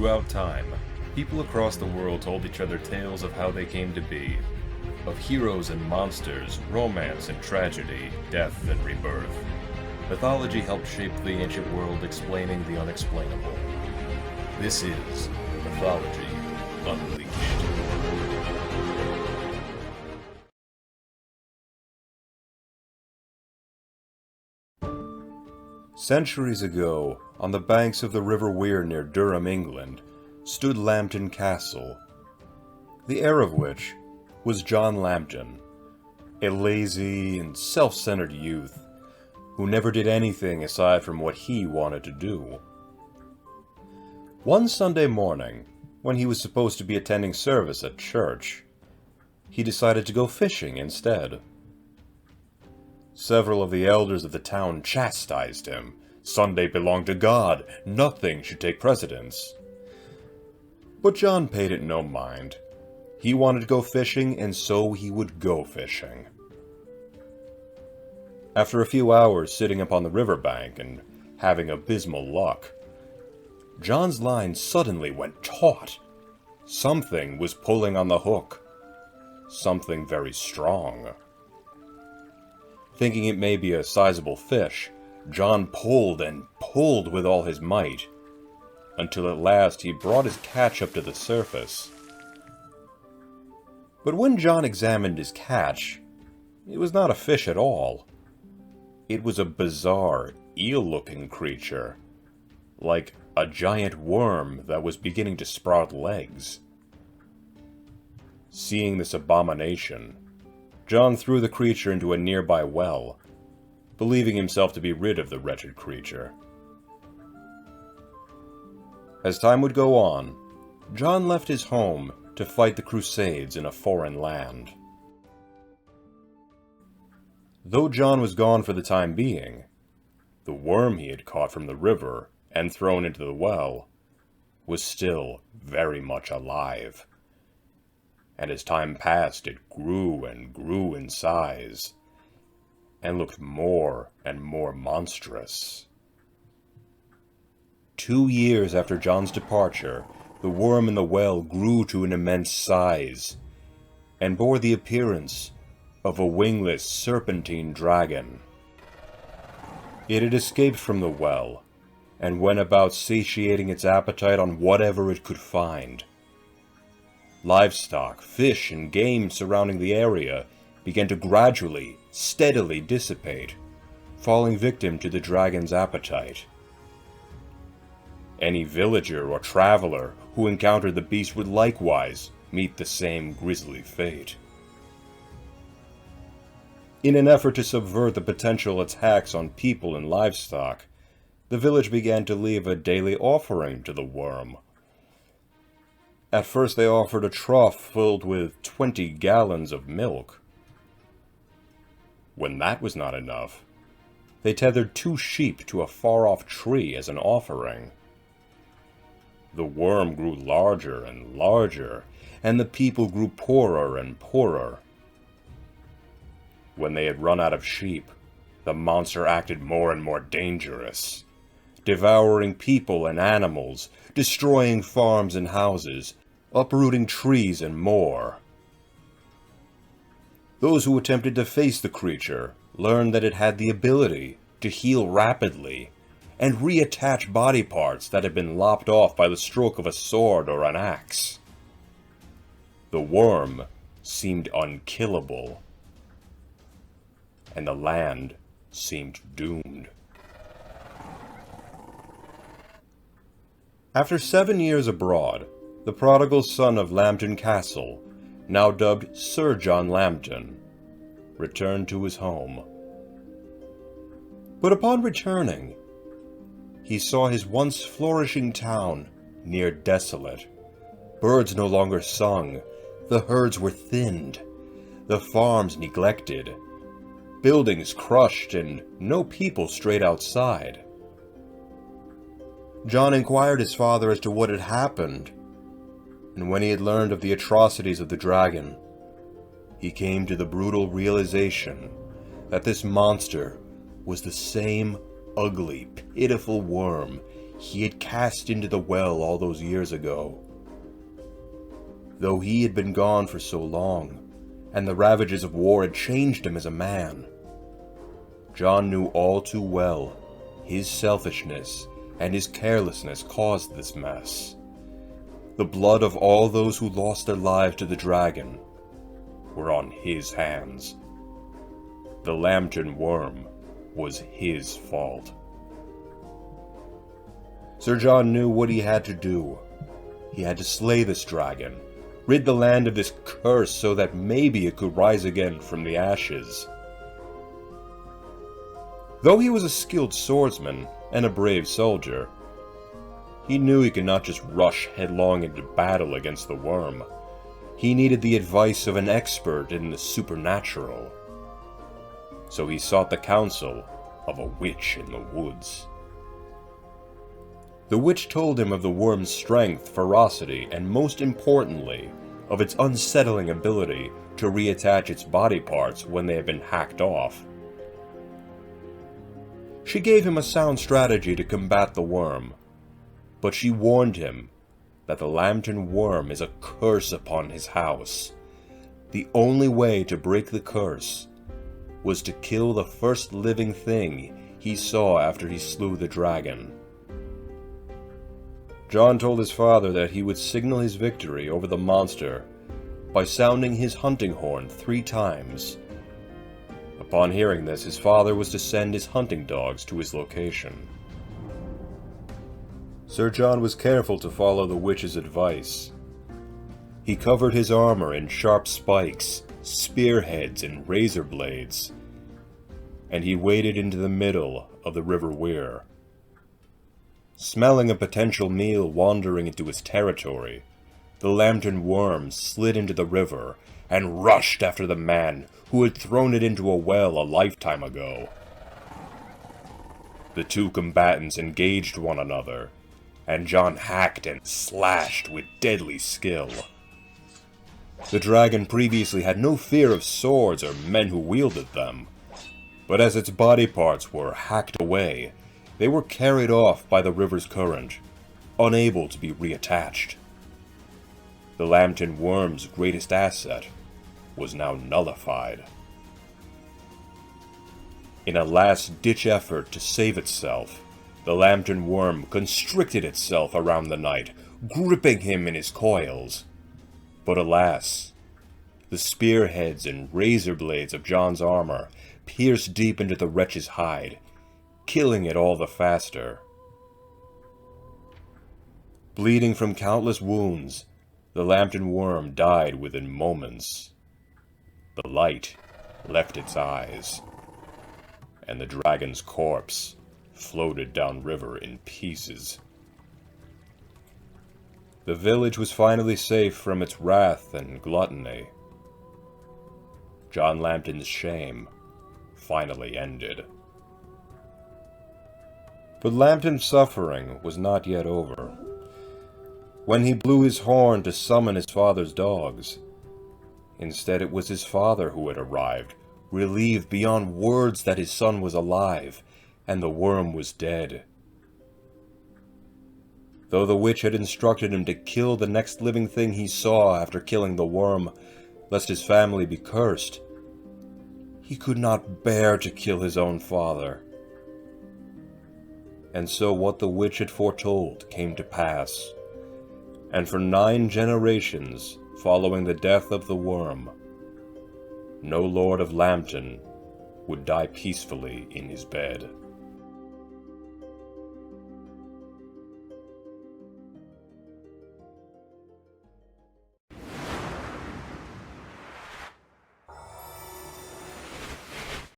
Throughout time, people across the world told each other tales of how they came to be, of heroes and monsters, romance and tragedy, death and rebirth. Mythology helped shape the ancient world, explaining the unexplainable. This is Mythology Unleashed. Centuries ago, on the banks of the River Wear near Durham, England, stood Lambton Castle, the heir of which was John Lambton, a lazy and self-centered youth who never did anything aside from what he wanted to do. One Sunday morning, when he was supposed to be attending service at church, he decided to go fishing instead. Several of the elders of the town chastised him. Sunday belonged to God. Nothing should take precedence. But John paid it no mind. He wanted to go fishing, and so he would go fishing. After a few hours sitting upon the riverbank and having abysmal luck, John's line suddenly went taut. Something was pulling on the hook. Something very strong. Thinking it may be a sizable fish, John pulled and pulled with all his might, until at last he brought his catch up to the surface. But when John examined his catch, it was not a fish at all. It was a bizarre, eel-looking creature, like a giant worm that was beginning to sprout legs. Seeing this abomination, John threw the creature into a nearby well, believing himself to be rid of the wretched creature. As time would go on, John left his home to fight the Crusades in a foreign land. Though John was gone for the time being, the worm he had caught from the river and thrown into the well was still very much alive. And as time passed, it grew and grew in size, and looked more and more monstrous. 2 years after John's departure, the worm in the well grew to an immense size, and bore the appearance of a wingless serpentine dragon. It had escaped from the well, and went about satiating its appetite on whatever it could find. Livestock, fish, and game surrounding the area began to gradually, steadily dissipate, falling victim to the dragon's appetite. Any villager or traveler who encountered the beast would likewise meet the same grisly fate. In an effort to subvert the potential attacks on people and livestock, the village began to leave a daily offering to the worm. At first they offered a trough filled with 20 gallons of milk. When that was not enough, they tethered 2 sheep to a far-off tree as an offering. The worm grew larger and larger, and the people grew poorer and poorer. When they had run out of sheep, the monster acted more and more dangerous, devouring people and animals, destroying farms and houses, uprooting trees and more. Those who attempted to face the creature learned that it had the ability to heal rapidly and reattach body parts that had been lopped off by the stroke of a sword or an axe. The worm seemed unkillable, and the land seemed doomed. After 7 years abroad, the prodigal son of Lambton Castle, now dubbed Sir John Lambton, returned to his home. But upon returning, he saw his once flourishing town near desolate. Birds no longer sung, the herds were thinned, the farms neglected, buildings crushed, and no people strayed outside. John inquired his father as to what had happened, and when he had learned of the atrocities of the dragon, he came to the brutal realization that this monster was the same ugly, pitiful worm he had cast into the well all those years ago. Though he had been gone for so long, and the ravages of war had changed him as a man, John knew all too well his selfishness and his carelessness caused this mess. The blood of all those who lost their lives to the dragon were on his hands. The Lambton worm was his fault. Sir John knew what he had to do. He had to slay this dragon, rid the land of this curse so that maybe it could rise again from the ashes. Though he was a skilled swordsman and a brave soldier, he knew he could not just rush headlong into battle against the worm. He needed the advice of an expert in the supernatural. So he sought the counsel of a witch in the woods. The witch told him of the worm's strength, ferocity, and most importantly, of its unsettling ability to reattach its body parts when they have been hacked off. She gave him a sound strategy to combat the worm, but she warned him that the Lambton worm is a curse upon his house. The only way to break the curse was to kill the first living thing he saw after he slew the dragon. John told his father that he would signal his victory over the monster by sounding his hunting horn 3 times. Upon hearing this, his father was to send his hunting dogs to his location. Sir John was careful to follow the witch's advice. He covered his armor in sharp spikes, spearheads, and razor blades, and he waded into the middle of the River Weir. Smelling a potential meal wandering into his territory, the Lambton worm slid into the river and rushed after the man who had thrown it into a well a lifetime ago. The two combatants engaged one another, and John hacked and slashed with deadly skill. The dragon previously had no fear of swords or men who wielded them, but as its body parts were hacked away, they were carried off by the river's current, unable to be reattached. The Lambton worm's greatest asset was now nullified. In a last-ditch effort to save itself, the Lambton worm constricted itself around the knight, gripping him in his coils. But alas, the spearheads and razor blades of John's armor pierced deep into the wretch's hide, killing it all the faster. Bleeding from countless wounds, the Lambton worm died within moments. The light left its eyes, and the dragon's corpse floated downriver in pieces. The village was finally safe from its wrath and gluttony. John Lambton's shame finally ended. But Lambton's suffering was not yet over. When he blew his horn to summon his father's dogs, instead it was his father who had arrived, relieved beyond words that his son was alive, and the worm was dead. Though the witch had instructed him to kill the next living thing he saw after killing the worm, lest his family be cursed, he could not bear to kill his own father. And so what the witch had foretold came to pass, and for 9 generations following the death of the worm, no lord of Lambton would die peacefully in his bed.